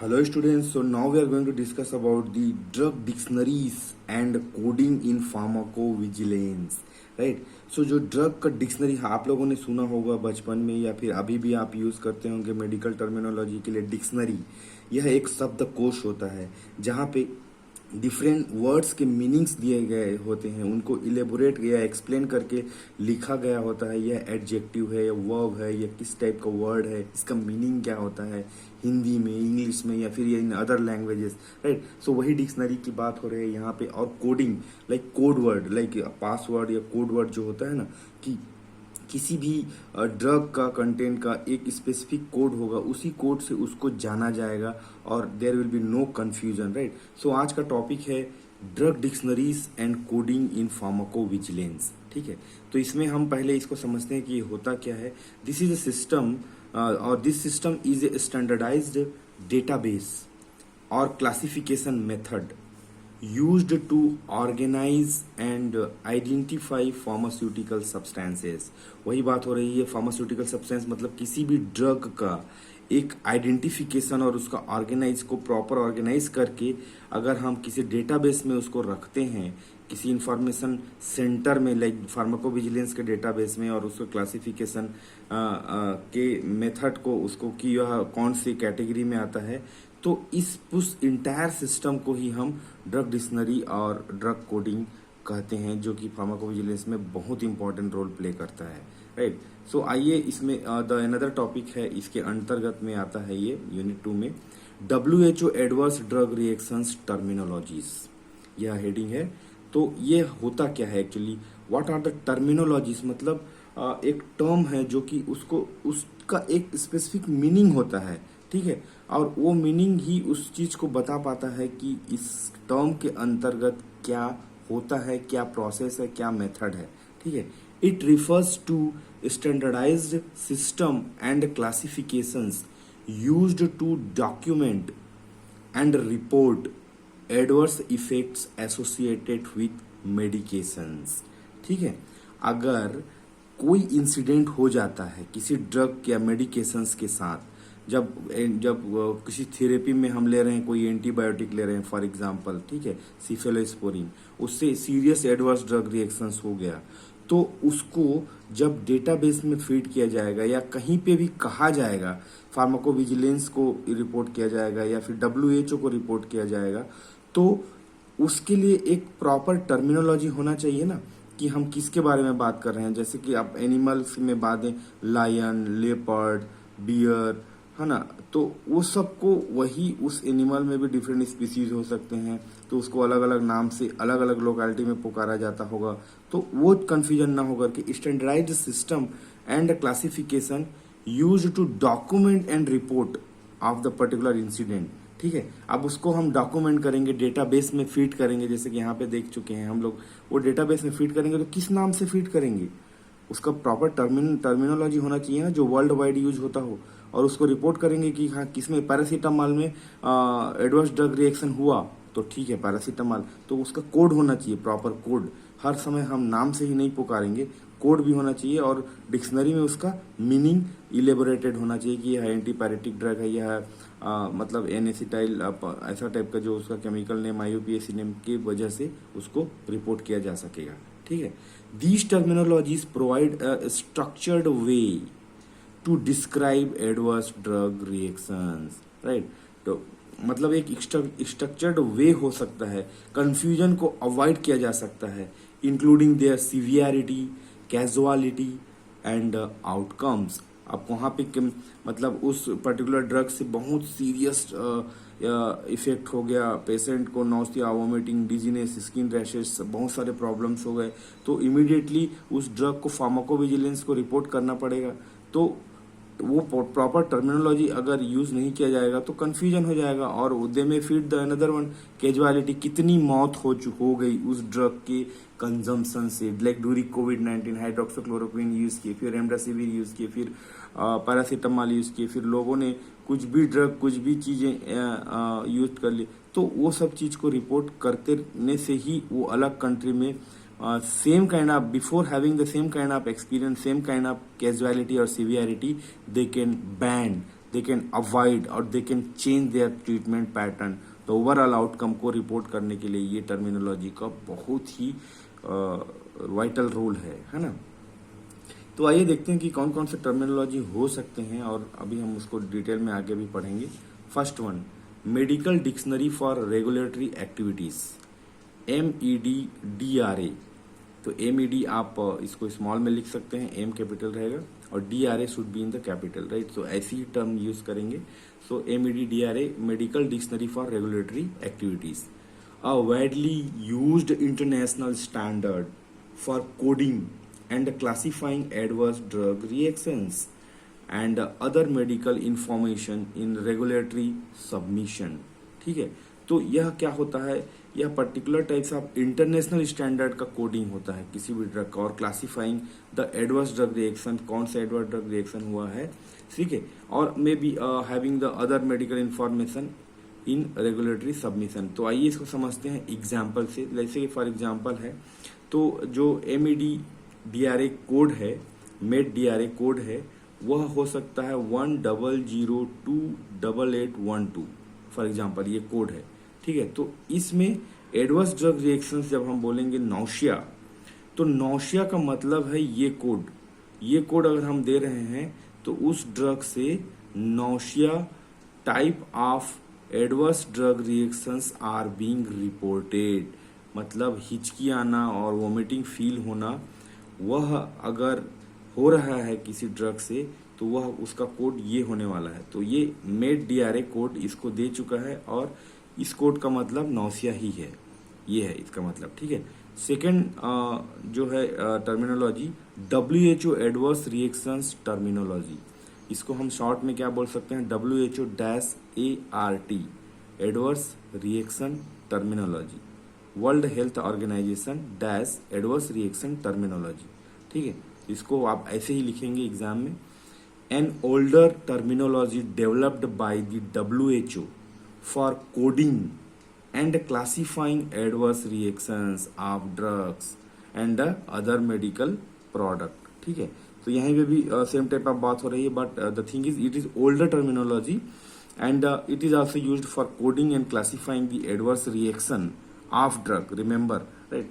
Hello students, so now we are going to discuss about the drug dictionaries and coding in pharmacovigilance, right? So जो drug का dictionary आप लोगों ने सुना होगा बचपन में या फिर अभी भी आप यूज़ करते होंगे मेडिकल टर्मिनोलॉजी के लिए डिक्शनरी। यह एक शब्दकोश होता है जहाँ पे डिफरेंट वर्ड्स के मीनिंग्स दिए गए होते हैं, उनको इलेबोरेट या एक्सप्लेन करके लिखा गया होता है। यह एडजेक्टिव है या वर्ब है या किस टाइप का वर्ड है, इसका मीनिंग क्या होता है हिंदी में, इंग्लिश में या फिर इन अदर लैंग्वेजेस, राइट। सो वही डिक्शनरी की बात हो रही है यहाँ पे। और coding like code word, like password या कोड वर्ड जो होता है ना, कि किसी भी ड्रग का कंटेंट का एक स्पेसिफिक कोड होगा, उसी कोड से उसको जाना जाएगा और there will be no confusion, right. So आज का टॉपिक है drug dictionaries and coding in pharmacovigilance, ठीक है। तो इसमें हम पहले इसको समझते हैं कि ये होता क्या है। दिस इज अ सिस्टम और this system is a standardised database और classification method used to organize and identify pharmaceutical substances। वही बात हो रही है, फार्मास्यूटिकल सब्सटेंस मतलब किसी भी ड्रग का एक आइडेंटिफिकेशन और उसका ऑर्गेनाइज को प्रॉपर ऑर्गेनाइज करके अगर हम किसी डेटाबेस में उसको रखते हैं, किसी इंफॉर्मेशन सेंटर में लाइक फार्माकोविजिलेंस के डेटाबेस में, और उसको क्लासिफिकेशन के मेथड को उसको कि यह कौन सी कैटेगरी में आता है, तो उस इंटायर सिस्टम को ही हम ड्रग डिक्शनरी और ड्रग कोडिंग कहते हैं, जो कि फार्माकोविजिलेंस में बहुत इंपॉर्टेंट रोल प्ले करता है, राइट। सो आइए इसमें द अनदर टॉपिक है, इसके अंतर्गत में आता है ये यूनिट 2 में WHO adverse drug reactions terminologies, यह हेडिंग है। तो ये होता क्या है actually, what are the terminologies, मतलब एक टर्म है जो कि उसका एक स्पेसिफिक मीनिंग होता है, ठीक है, और वो मीनिंग ही उस चीज को बता पाता है कि इस टर्म के अंतर्गत क्या होता है, क्या प्रोसेस है, क्या मेथड है, ठीक है। It refers to standardised system and classifications used to document and report adverse effects associated with medications, ठीक है। अगर कोई इंसिडेंट हो जाता है किसी ड्रग या मेडिकेशंस के साथ, जब किसी थेरेपी में हम ले रहे हैं, कोई एंटीबायोटिक ले रहे हैं फॉर एग्जांपल, ठीक है, सिफेलोस्पोरिन, उससे सीरियस एडवर्स ड्रग रिएक्शंस हो गया, तो उसको जब डेटाबेस में फीड किया जाएगा या कहीं पे भी कहा जाएगा, फार्माकोविजिलेंस को रिपोर्ट किया जाएगा या फिर WHO को रिपोर्ट किया जाएगा, तो उसके लिए एक प्रॉपर टर्मिनोलॉजी होना चाहिए ना, कि हम किसके बारे में बात कर रहे हैं। जैसे कि आप एनिमल्स में बात है, लायन, लेपर्ड, बियर, है ना, तो वो सबको वही उस एनिमल में भी डिफरेंट स्पीसीज हो सकते हैं, तो उसको अलग अलग नाम से अलग अलग लोकेलिटी में पुकारा जाता होगा, तो वो कंफ्यूजन ना होकर कि standardised system and classification used to document and report of the particular incident, ठीक है। अब उसको हम डॉक्यूमेंट करेंगे, डेटाबेस में फीड करेंगे, जैसे कि यहाँ पे देख चुके हैं हम लोग, वो डेटाबेस में फीड करेंगे तो किस नाम से फीड करेंगे, उसका प्रॉपर टर्मिनोलॉजी होना चाहिए ना, जो वर्ल्ड वाइड यूज होता हो, और उसको रिपोर्ट करेंगे कि हाँ किसमें पैरासीटामॉल में एडवर्स ड्रग रिएक्शन हुआ, तो ठीक है पैरासीटामॉल, तो उसका कोड होना चाहिए, प्रॉपर कोड। हर समय हम नाम से ही नहीं पुकारेंगे, कोड भी होना चाहिए, और डिक्शनरी में उसका मीनिंग इलेबोरेटेड होना चाहिए कि यह एंटीपायरेटिक ड्रग है, यह मतलब एनेसिटाइल ऐसा टाइप का जो उसका केमिकल नेम IUPAC नेम की वजह से उसको रिपोर्ट किया जा सकेगा, ठीक है। These terminologies provide a structured way to describe adverse drug reactions, right? तो मतलब एक स्ट्रक्चर्ड वे हो सकता है, कंफ्यूजन को अवॉइड किया जा सकता है, including there severity, casualty and outcomes. आप वहाँ पे मतलब उस पर्टिकुलर ड्रग से बहुत सीरियस इफेक्ट हो गया, पेशेंट को nausea, vomiting, dizziness, skin rashes, बहुत सारे प्रॉब्लम्स हो गए, तो इमीडिएटली उस ड्रग को फार्माकोविजिलेंस को रिपोर्ट करना पड़ेगा। तो वो प्रॉपर टर्मिनोलॉजी अगर यूज नहीं किया जाएगा तो कंफ्यूजन हो जाएगा, और दे में feed the another one casualty, कितनी मौत हो गई उस ड्रग के कंजम्पशन से, लाइक ड्यूरिंग कोविड-19 हाइड्रोक्सीक्लोरोक्विन यूज किए, फिर रेमडेसिविर यूज किए, फिर पैरासीटामॉल यूज किए, फिर लोगों ने कुछ भी ड्रग कुछ भी चीजें यूज कर ली, तो वो सब चीज को रिपोर्ट करने से ही वो अलग कंट्री में same kind of, before having the same kind of experience, same kind of casualty or severity, they can ban they can avoid और they can change their treatment pattern. तो ओवरऑल आउटकम को report करने के लिए ये terminology का बहुत ही vital role है ना। तो आइए देखते हैं कि कौन कौन से टर्मिनोलॉजी हो सकते हैं, और अभी हम उसको डिटेल में आगे भी पढ़ेंगे। First one, medical dictionary for regulatory activities, MEDDRA। तो MED आप इसको स्मॉल में लिख सकते हैं, M कैपिटल रहेगा और DRA should be in the capital, right. So ऐसी ही टर्म यूज करेंगे। So MEDDRA, medical dictionary for regulatory activities, a widely used international standard for coding and classifying adverse drug reactions and other medical information in regulatory submission। ठीक है, तो यह क्या होता है, यह particular types of international standard का coding होता है किसी भी ड्रग का, और classifying the adverse drug reaction, कौन सा एडवर्स ड्रग रिएक्शन हुआ है, ठीक है, और may be having the other medical information in regulatory submission. तो आइए इसको समझते हैं एग्जाम्पल से। जैसे फॉर एग्जाम्पल है, तो जो MEDDRA कोड है, MEDDRA कोड है, वह हो सकता है 100288812 फॉर एग्जाम्पल, ये कोड है, ठीक है। तो इसमें एडवर्स ड्रग रिएक्शंस जब हम बोलेंगे नौशिया, तो नौशिया का मतलब है ये कोड अगर हम दे रहे हैं तो उस ड्रग से nausea type of adverse drug reactions are being reported, मतलब हिचकी आना और वोमिटिंग फील होना, वह अगर हो रहा है किसी ड्रग से तो वह उसका कोड ये होने वाला है। तो ये MEDDRA कोड इसको दे चुका है, और इस कोड का मतलब नौसिया ही है, ये है इसका मतलब, ठीक है। सेकेंड जो है terminology, WHO adverse reactions terminology, इसको हम शॉर्ट में क्या बोल सकते हैं, WHO-ART adverse reaction terminology, World Health Organization dash adverse reaction terminology, ठीक है। इसको आप ऐसे ही लिखेंगे एग्जाम में। An older terminology developed by the WHO for coding and classifying adverse reactions of drugs and other medical product, ठीक है। तो यहाँ पे भी सेम टाइप ऑफ बात हो रही है, but the thing is it is older terminology and it is also used for coding and classifying the adverse reaction of drug, remember, right.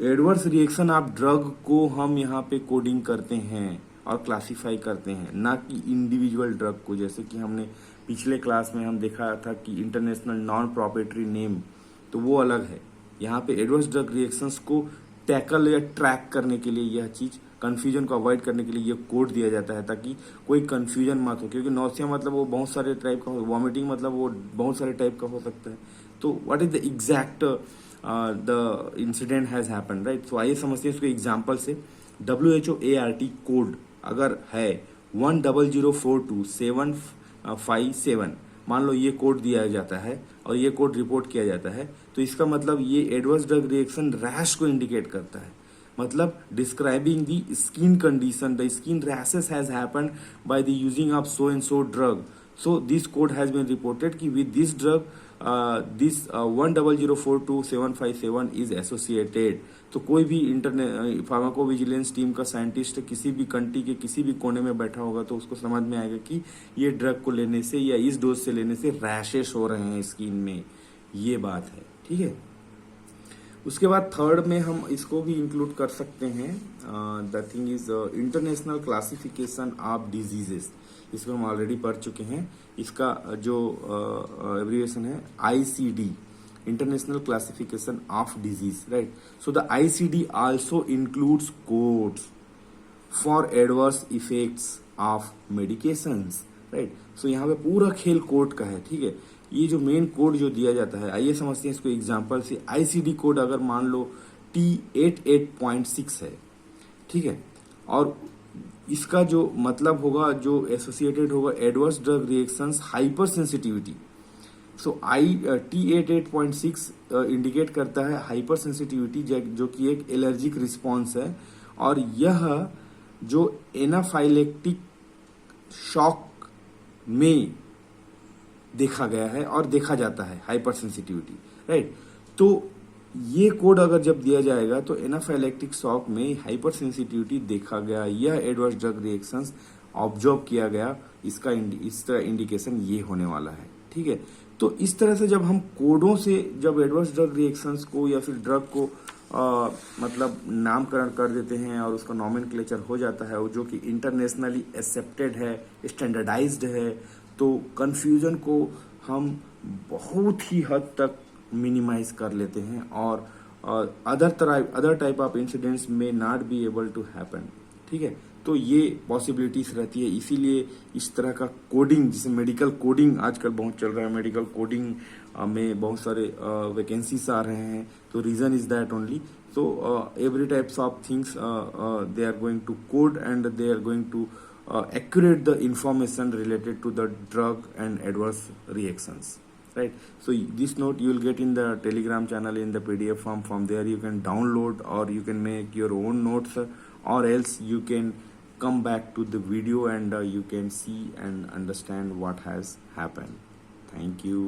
Adverse reaction of drug को हम यहाँ पे coding करते हैं और क्लासिफाई करते हैं, ना कि इंडिविजुअल ड्रग को। जैसे कि हमने पिछले क्लास में हम देखा था कि इंटरनेशनल नॉन प्रोप्राइटरी नेम, तो वो अलग है। यहाँ पे एडवर्स ड्रग रिएक्शंस को टैकल या ट्रैक करने के लिए, यह चीज कंफ्यूजन को अवॉइड करने के लिए ये कोड दिया जाता है, ताकि कोई कंफ्यूजन मत हो, क्योंकि नौसिया मतलब वो बहुत सारे टाइप का, वॉमिटिंग मतलब वो बहुत सारे टाइप का हो सकता है। तो what is the exact the incident has happened, right. तो आइए समझते हैं इसको एग्जांपल से। WHO-ART कोड अगर है 100427557, मान लो ये कोड दिया जाता है और ये कोड रिपोर्ट किया जाता है, तो इसका मतलब ये एडवर्स ड्रग रिएक्शन रैश को इंडिकेट करता है, मतलब describing the skin condition, the skin rashes has happened by the using of so and so drug, so this code has been reported कि with this drug this 100427557 is associated. तो कोई भी pharmacovigilance team का scientist किसी भी country के किसी भी कोने में बैठा होगा तो उसको समझ में आएगा कि ये ड्रग को लेने से या इस डोज से लेने से रैशेस हो रहे हैं स्किन में, ये बात है, ठीक है। उसके बाद थर्ड में हम इसको भी इंक्लूड कर सकते हैं, the thing is international classification of diseases, इसको हम ऑलरेडी पढ़ चुके हैं। इसका जो एब्रिविएशन है ICD, international classification of disease, right. So the ICD also includes codes for adverse effects of medications, right. So यहाँ पे पूरा खेल कोड का है, ठीक है। ये जो मेन कोड जो दिया जाता है, आइए समझते हैं इसको एग्जांपल से। ICD कोड अगर मान लो T88.6 है, ठीक है, और इसका जो मतलब होगा, जो एसोसिएटेड होगा adverse drug reactions hypersensitivity. So T88.6 indicate करता है हाइपर सेंसिटिविटी, जो कि एक एलर्जिक रिस्पॉन्स है, और यह जो एनाफाइलेक्टिक शॉक में देखा गया है और देखा जाता है हाइपर सेंसिटिविटी, राइट। तो ये कोड अगर जब दिया जाएगा तो एनाफाइलेक्टिक शॉक में हाइपर सेंसिटिविटी देखा गया, यह एडवर्स ड्रग रिएक्शंस ऑब्जर्व किया गया, इसका इसका इंडिकेशन ये होने वाला है, ठीक है। तो इस तरह से जब हम कोडों से जब एडवर्स ड्रग रिएक्शंस को या फिर ड्रग को मतलब नामकरण कर देते हैं और उसका नॉमेनक्लेचर हो जाता है, वो जो कि इंटरनेशनली एक्सेप्टेड है, स्टैंडर्डाइज्ड है, तो कन्फ्यूजन को हम बहुत ही हद तक मिनिमाइज कर लेते हैं और अदर टाइप ऑफ इंसिडेंट्स में not be able to happen, ठीक है। तो ये पॉसिबिलिटीज रहती है, इसीलिए इस तरह का कोडिंग, जिसे मेडिकल कोडिंग आजकल बहुत चल रहा है, मेडिकल कोडिंग में बहुत सारे वैकेंसीज आ रहे हैं, तो reason is that only. So every types of things they are going to code and they are going to accurate the information related to the drug and adverse reactions, right? So this note you will get in the Telegram channel in the PDF form. From there you can download or you can make your own notes, or else you can come back to the video and you can see and understand what has happened. Thank you.